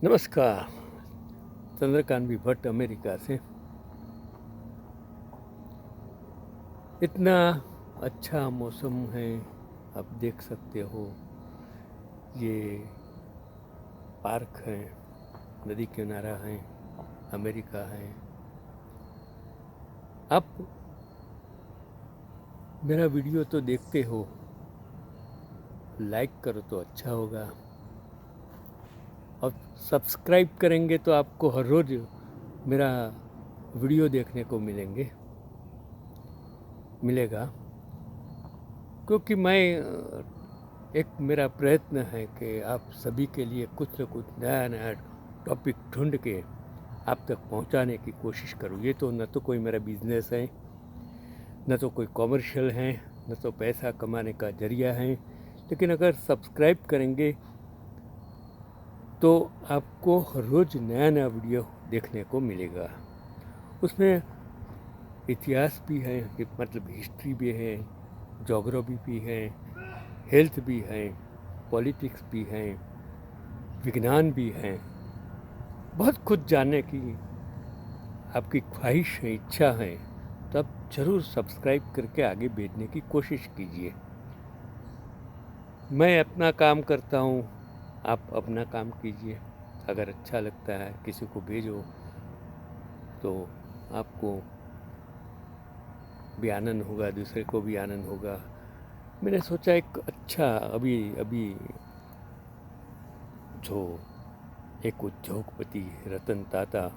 नमस्कार। चंद्रकांत भट्ट अमेरिका से। इतना अच्छा मौसम है, आप देख सकते हो। ये पार्क है, नदी किनारा है, अमेरिका है। आप मेरा वीडियो तो देखते हो, लाइक करो तो अच्छा होगा, और सब्सक्राइब करेंगे तो आपको हर रोज़ मेरा वीडियो देखने को मिलेगा। क्योंकि मैं एक मेरा प्रयत्न है कि आप सभी के लिए कुछ न कुछ नया टॉपिक ढूंढ के आप तक पहुंचाने की कोशिश करूँ। ये तो न तो कोई मेरा बिजनेस है, न तो कोई कॉमर्शियल है, न तो पैसा कमाने का जरिया है। लेकिन अगर सब्सक्राइब करेंगे तो आपको हर रोज़ नया नया वीडियो देखने को मिलेगा। उसमें इतिहास भी है, मतलब हिस्ट्री भी है, जोग्राफी भी है, हेल्थ भी है, पॉलिटिक्स भी है, विज्ञान भी है। बहुत कुछ जानने की आपकी ख्वाहिश है, इच्छा है, तब जरूर सब्सक्राइब करके आगे भेजने की कोशिश कीजिए। मैं अपना काम करता हूँ, आप अपना काम कीजिए। अगर अच्छा लगता है किसी को भेजो तो आपको भी आनंद होगा, दूसरे को भी आनंद होगा। मैंने सोचा एक अच्छा अभी जो एक उद्योगपति रतन टाटा,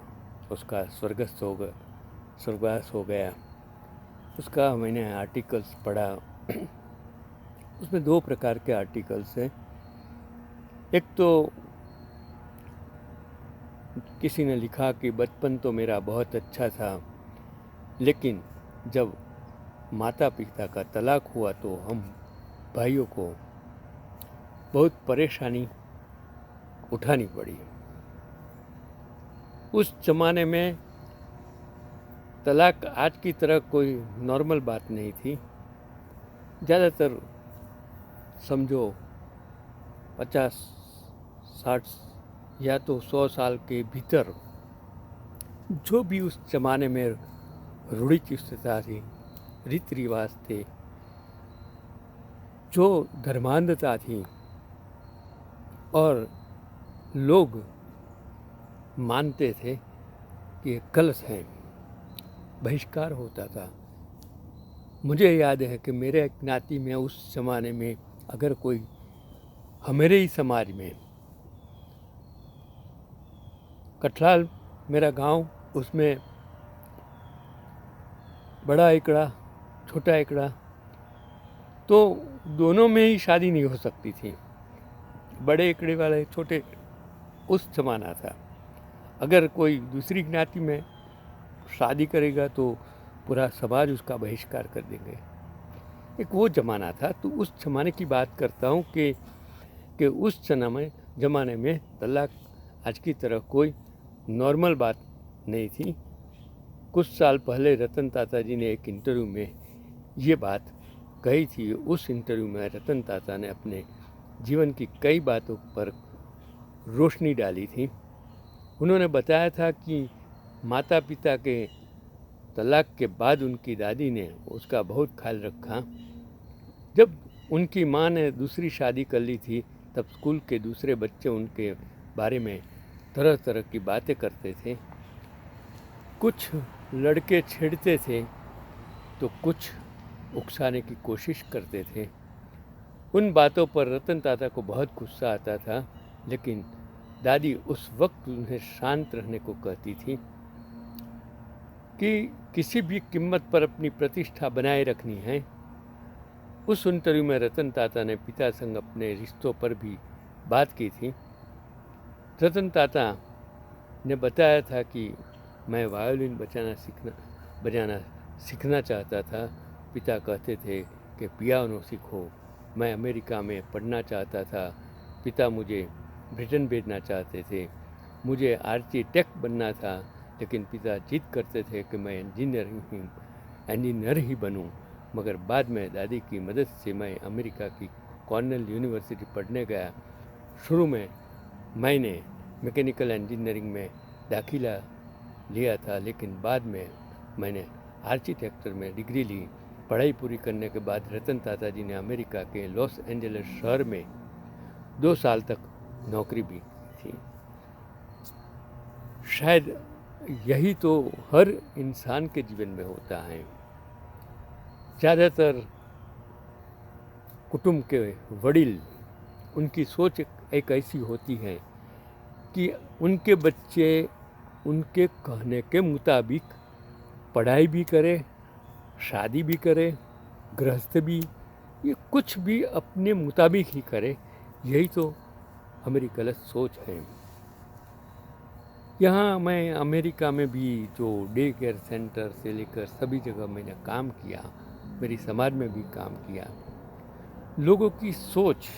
उसका स्वर्गवास हो गया, उसका मैंने आर्टिकल्स पढ़ा। उसमें दो प्रकार के आर्टिकल्स हैं। एक तो किसी ने लिखा कि बचपन तो मेरा बहुत अच्छा था, लेकिन जब माता पिता का तलाक हुआ तो हम भाइयों को बहुत परेशानी उठानी पड़ी। उस ज़माने में तलाक आज की तरह कोई नॉर्मल बात नहीं थी। ज़्यादातर समझो 50-60 या तो 100 साल के भीतर जो भी उस ज़माने में रूढ़िचुस्तता थी, रीति रिवाज थे, जो धर्मांधता थी, और लोग मानते थे कि ये गलत है, बहिष्कार होता था। मुझे याद है कि मेरे ज्ञाति में उस ज़माने में अगर कोई हमारे ही समाज में कठलाल मेरा गांव, उसमें बड़ा एकड़ा छोटा एकड़ा, तो दोनों में ही शादी नहीं हो सकती थी। बड़े एकड़े वाले छोटे, उस ज़माना था। अगर कोई दूसरी ज्ञाति में शादी करेगा तो पूरा समाज उसका बहिष्कार कर देंगे। एक वो ज़माना था। तो उस ज़माने की बात करता हूँ कि उस ज़माने में तलाक आज की तरह कोई नॉर्मल बात नहीं थी। कुछ साल पहले रतन टाटा जी ने एक इंटरव्यू में ये बात कही थी। उस इंटरव्यू में रतन टाटा ने अपने जीवन की कई बातों पर रोशनी डाली थी। उन्होंने बताया था कि माता पिता के तलाक के बाद उनकी दादी ने उसका बहुत ख्याल रखा। जब उनकी माँ ने दूसरी शादी कर ली थी, तब स्कूल के दूसरे बच्चे उनके बारे में तरह तरह की बातें करते थे। कुछ लड़के छेड़ते थे तो कुछ उकसाने की कोशिश करते थे। उन बातों पर रतन टाटा को बहुत गुस्सा आता था, लेकिन दादी उस वक्त उन्हें शांत रहने को कहती थी कि किसी भी कीमत पर अपनी प्रतिष्ठा बनाए रखनी है। उस इंटरव्यू में रतन टाटा ने पिता संग अपने रिश्तों पर भी बात की थी। रतन टाटा ने बताया था कि मैं वायोलिन बजाना सीखना चाहता था। पिता कहते थे कि पियानो सीखो। मैं अमेरिका में पढ़ना चाहता था। पिता मुझे ब्रिटेन भेजना चाहते थे। मुझे आर्किटेक्ट बनना था, लेकिन पिता जिद करते थे कि मैं इंजीनियर ही बनूं। मगर बाद में दादी की मदद से मैं अमेरिका की कॉर्नेल यूनिवर्सिटी पढ़ने गया। शुरू में मैंने मैकेनिकल इंजीनियरिंग में दाखिला लिया था, लेकिन बाद में मैंने आर्किटेक्चर में डिग्री ली। पढ़ाई पूरी करने के बाद रतन टाटा जी ने अमेरिका के लॉस एंजलिस शहर में 2 साल तक नौकरी भी की थी। शायद यही तो हर इंसान के जीवन में होता है। ज़्यादातर कुटुंब के वडील, उनकी सोच एक ऐसी होती है कि उनके बच्चे उनके कहने के मुताबिक पढ़ाई भी करे, शादी भी करे, गृहस्थ भी, ये कुछ भी अपने मुताबिक ही करे। यही तो हमारी गलत सोच है। यहाँ मैं अमेरिका में भी जो डे केयर सेंटर से लेकर सभी जगह मैंने काम किया, मेरी समाज में भी काम किया। लोगों की सोच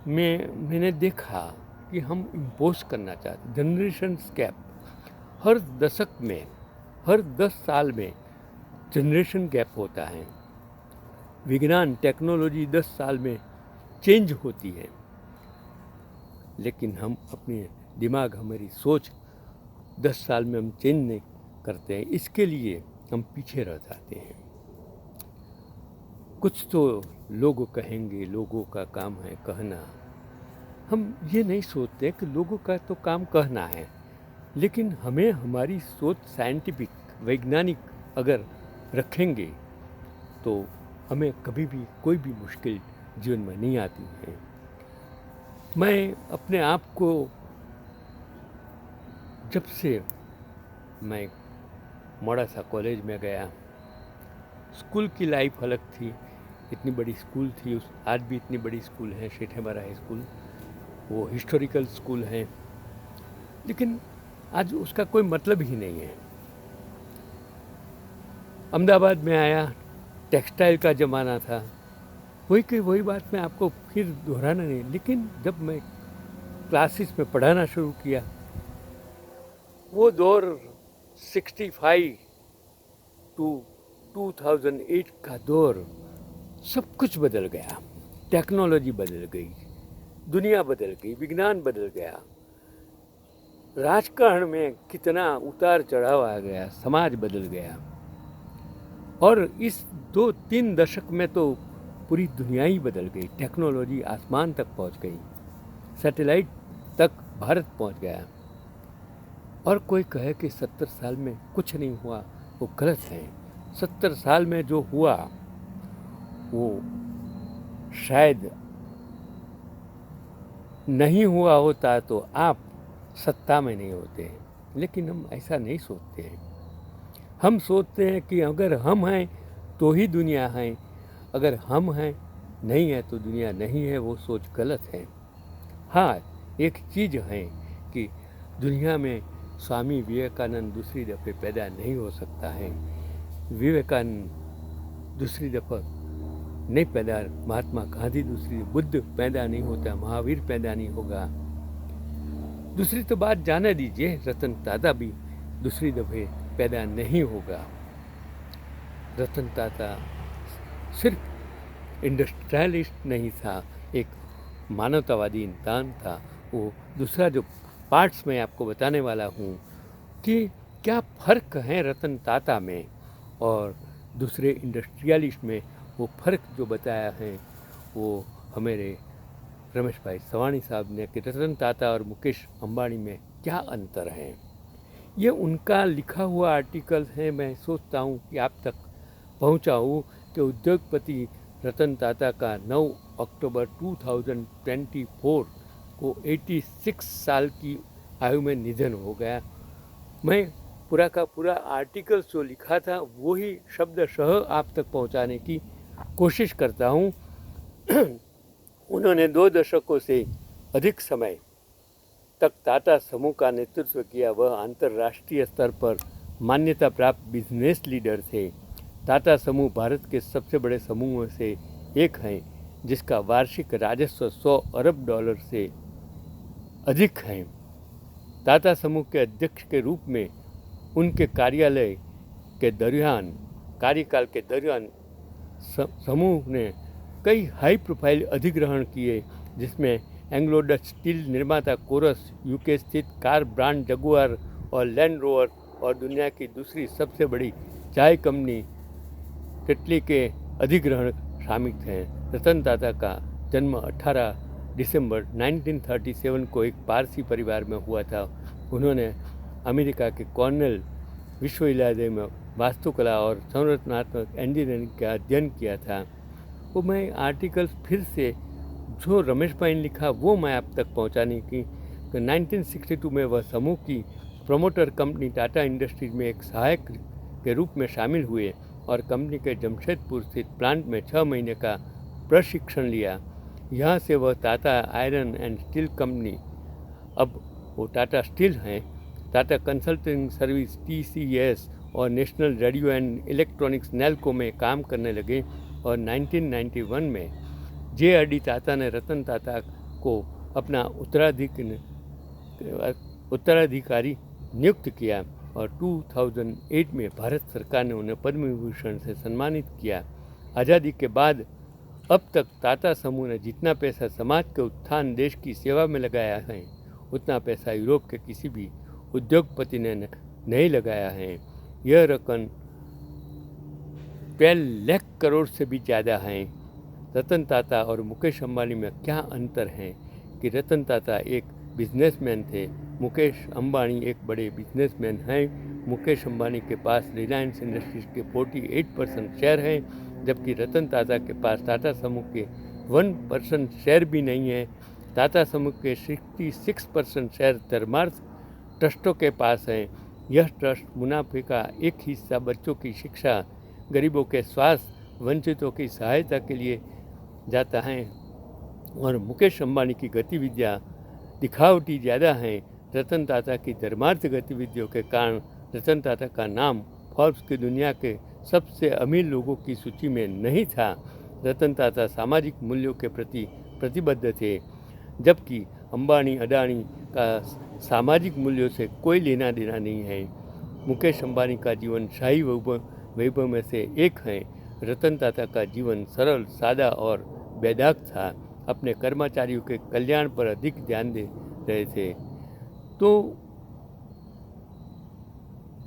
मैंने देखा कि हम इम्पोज करना चाहते। जनरेशन गैप, हर दशक में, हर 10 साल में जनरेशन गैप होता है। विज्ञान टेक्नोलॉजी 10 साल में चेंज होती है, लेकिन हम अपने दिमाग, हमारी सोच 10 साल में हम चेंज नहीं करते हैं। इसके लिए हम पीछे रह जाते हैं। कुछ तो लोग कहेंगे, लोगों का काम है कहना। हम ये नहीं सोचते कि लोगों का तो काम कहना है, लेकिन हमें हमारी सोच साइंटिफिक, वैज्ञानिक अगर रखेंगे तो हमें कभी भी कोई भी मुश्किल जीवन में नहीं आती है। मैं अपने आप को, जब से मैं मोड़ासा कॉलेज में गया, स्कूल की लाइफ अलग थी। इतनी बड़ी स्कूल थी, आज भी इतनी बड़ी स्कूल है, सेठेमरा हाई स्कूल, वो हिस्टोरिकल स्कूल है, लेकिन आज उसका कोई मतलब ही नहीं है। अहमदाबाद में आया, टेक्सटाइल का ज़माना था। वही बात मैं आपको फिर दोहराना नहीं, लेकिन जब मैं क्लासेस में पढ़ाना शुरू किया, वो दौर 65 टू 2008 का दौर, सब कुछ बदल गया। टेक्नोलॉजी बदल गई, दुनिया बदल गई, विज्ञान बदल गया, राजकारण में कितना उतार चढ़ाव आ गया, समाज बदल गया। और इस 2-3 दशक में तो पूरी दुनिया ही बदल गई। टेक्नोलॉजी आसमान तक पहुंच गई, सैटेलाइट तक भारत पहुंच गया। और कोई कहे कि 70 साल में कुछ नहीं हुआ, वो गलत है। 70 साल में जो हुआ वो शायद नहीं हुआ होता तो आप सत्ता में नहीं होते, लेकिन हम ऐसा नहीं सोचते हैं। हम सोचते हैं कि अगर हम हैं तो ही दुनिया है, अगर हम हैं नहीं है तो दुनिया नहीं है। वो सोच गलत है। हाँ, एक चीज़ है कि दुनिया में स्वामी विवेकानंद दूसरी दफ़े पैदा नहीं हो सकता है। विवेकानंद दूसरी दफ़ा नहीं पैदा, महात्मा गांधी दूसरी, बुद्ध पैदा नहीं होता, महावीर पैदा नहीं होगा। दूसरी तो बात जाने दीजिए, रतन टाटा भी दूसरी दफ़े पैदा नहीं होगा। रतन टाटा सिर्फ इंडस्ट्रियलिस्ट नहीं था, एक मानवतावादी इंसान था। वो दूसरा जो पार्ट्स में आपको बताने वाला हूँ कि क्या फ़र्क है रतन टाटा में और दूसरे इंडस्ट्रियलिस्ट में, वो फ़र्क जो बताया है वो हमारे रमेश भाई सवाणी साहब ने कि रतन टाटा और मुकेश अंबानी में क्या अंतर है। ये उनका लिखा हुआ आर्टिकल है। मैं सोचता हूँ कि आप तक पहुँचाऊँ कि उद्योगपति रतन टाटा का 9 अक्टूबर 2024 को 86 साल की आयु में निधन हो गया। मैं पूरा का पूरा आर्टिकल जो लिखा था वही शब्दशः आप तक पहुंचाने की कोशिश करता हूं। उन्होंने 2 दशकों से अधिक समय तक टाटा समूह का नेतृत्व किया। वह अंतर्राष्ट्रीय स्तर पर मान्यता प्राप्त बिजनेस लीडर थे। टाटा समूह भारत के सबसे बड़े समूहों से एक है, जिसका वार्षिक राजस्व 100 अरब डॉलर से अधिक है। टाटा समूह के अध्यक्ष के रूप में उनके कार्यकाल के दौरान समूह ने कई हाई प्रोफाइल अधिग्रहण किए, जिसमें एंग्लो डच स्टील निर्माता कोरस, यूके स्थित कार ब्रांड जगुआर और लैंड रोवर और दुनिया की दूसरी सबसे बड़ी चाय कंपनी टेटली के अधिग्रहण शामिल हैं। रतन टाटा का जन्म 18 दिसंबर 1937 को एक पारसी परिवार में हुआ था। उन्होंने अमेरिका के कॉर्नेल विश्वविद्यालय में वास्तुकला और संरचनात्मक इंजीनियरिंग का अध्ययन किया था। वो मैं आर्टिकल्स फिर से जो रमेश भाई ने लिखा वो मैं आप तक पहुंचाने की 1962 में वह समूह की प्रोमोटर कंपनी टाटा इंडस्ट्रीज में एक सहायक के रूप में शामिल हुए और कंपनी के जमशेदपुर स्थित प्लांट में 6 महीने का प्रशिक्षण लिया। यहाँ से वह Tata iron and steel company, अब वो टाटा स्टील हैं, टाटा कंसल्टिंग सर्विस TCS और national radio and electronics Nelco में काम करने लगे और 1991 में JRD टाटा ने रतन टाटा को अपना उत्तराधिकारी नियुक्त किया और 2008 में भारत सरकार ने उन्हें पद्म विभूषण से सम्मानित किया। आज़ादी के बाद अब तक टाटा समूह ने जितना पैसा समाज के उत्थान, देश की सेवा में लगाया है, उतना पैसा यूरोप के किसी भी उद्योगपति ने नहीं लगाया है। यह रकम 12 लाख करोड़ से भी ज़्यादा है। रतन टाटा और मुकेश अंबानी में क्या अंतर है कि रतन टाटा एक बिजनेसमैन थे, मुकेश अंबानी एक बड़े बिजनेसमैन हैं। मुकेश अंबानी के पास रिलायंस इंडस्ट्रीज के 48% शेयर हैं, जबकि रतन टाटा के पास टाटा समूह के 1% शेयर भी नहीं है। टाटा समूह के 66% शेयर धर्मार्थ ट्रस्टों के पास हैं। यह ट्रस्ट मुनाफे का एक हिस्सा बच्चों की शिक्षा, गरीबों के स्वास्थ्य, वंचितों की सहायता के लिए जाता है और मुकेश अंबानी की गतिविधियाँ दिखावटी ज़्यादा हैं। रतन टाटा की धर्मार्थ गतिविधियों के कारण रतन टाटा का नाम फोर्ब्स की दुनिया के सबसे अमीर लोगों की सूची में नहीं था। रतन टाटा सामाजिक मूल्यों के प्रति प्रतिबद्ध थे, जबकि अंबानी अडानी का सामाजिक मूल्यों से कोई लेना देना नहीं है। मुकेश अंबानी का जीवन शाही वैभव में से एक है। रतन टाटा का जीवन सरल, सादा और बेदाग था। अपने कर्मचारियों के कल्याण पर अधिक ध्यान दे रहे थे। तो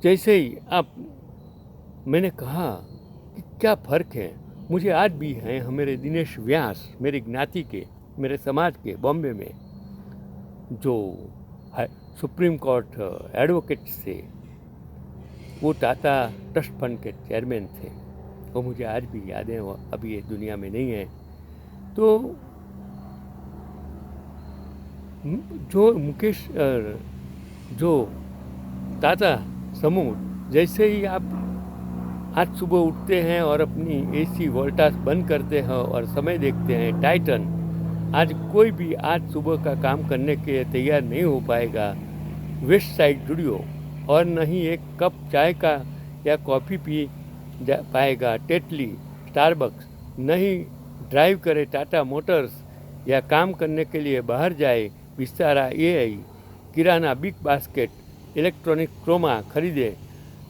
जैसे ही मैंने कहा कि क्या फ़र्क है, मुझे आज भी हैं मेरे दिनेश व्यास, मेरी ज्ञाति के, मेरे समाज के, बॉम्बे में जो सुप्रीम कोर्ट एडवोकेट थे, वो टाटा ट्रस्ट फंड के चेयरमैन थे। वो मुझे आज भी याद है, वो अभी ये दुनिया में नहीं है। तो जो टाटा समूह, जैसे ही आप आज सुबह उठते हैं और अपनी AC वोल्टास बंद करते हैं और समय देखते हैं टाइटन, आज कोई भी आज सुबह का काम करने के लिए तैयार नहीं हो पाएगा। वेस्ट साइड जुड़ियो और न ही एक कप चाय का या कॉफ़ी पी पाएगा टेटली, स्टारबक्स, न ही ड्राइव करे टाटा मोटर्स या काम करने के लिए बाहर जाए विस्तारा AI, किराना बिग बास्केट, इलेक्ट्रॉनिक क्रोमा खरीदे,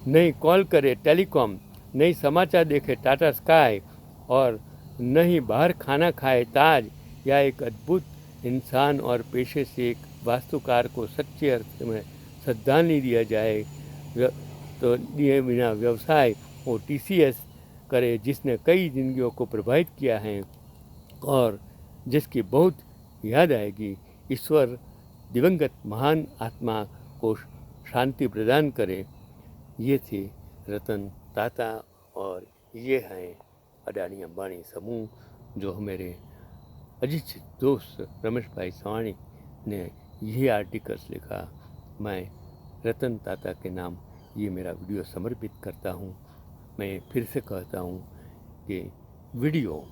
नहीं कॉल करे टेलीकॉम, नहीं समाचार देखे टाटा स्काई और न ही बाहर खाना खाए ताज या एक अद्भुत इंसान और पेशे से एक वास्तुकार को सच्चे अर्थ में श्रद्धांजलि दिया जाए तो दिए बिना व्यवसाय वो TCS करे, जिसने कई जिंदगियों को प्रभावित किया है और जिसकी बहुत याद आएगी। ईश्वर दिवंगत महान आत्मा को शांति प्रदान करे। ये थे रतन टाटा और ये हैं अडानी अंबानी समूह, जो मेरे अजीज दोस्त रमेश भाई सवाणी ने ये आर्टिकल्स लिखा। मैं रतन टाटा के नाम ये मेरा वीडियो समर्पित करता हूँ। मैं फिर से कहता हूँ कि वीडियो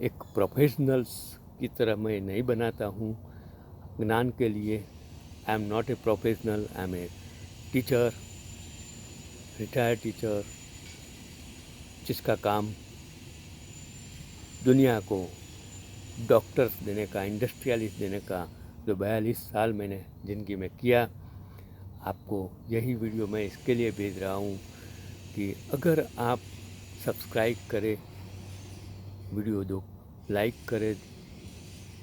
एक प्रोफेशनल्स की तरह मैं नहीं बनाता हूँ ज्ञान के लिए। I am not a professional, I am a teacher, retired teacher, जिसका काम दुनिया को डॉक्टर्स देने का, इंडस्ट्रियलिस्ट देने का, जो 42 साल मैंने ज़िंदगी में किया। आपको यही वीडियो मैं इसके लिए भेज रहा हूँ कि अगर आप सब्सक्राइब करें, वीडियो दो लाइक करें,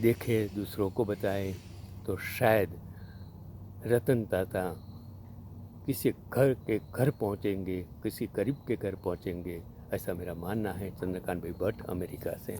देखे, दूसरों को बताए, तो शायद रतन टाटा किसी घर के घर पहुंचेंगे, किसी गरीब के घर पहुंचेंगे, ऐसा मेरा मानना है। चंद्रकांत भाई भट्ट, अमेरिका से।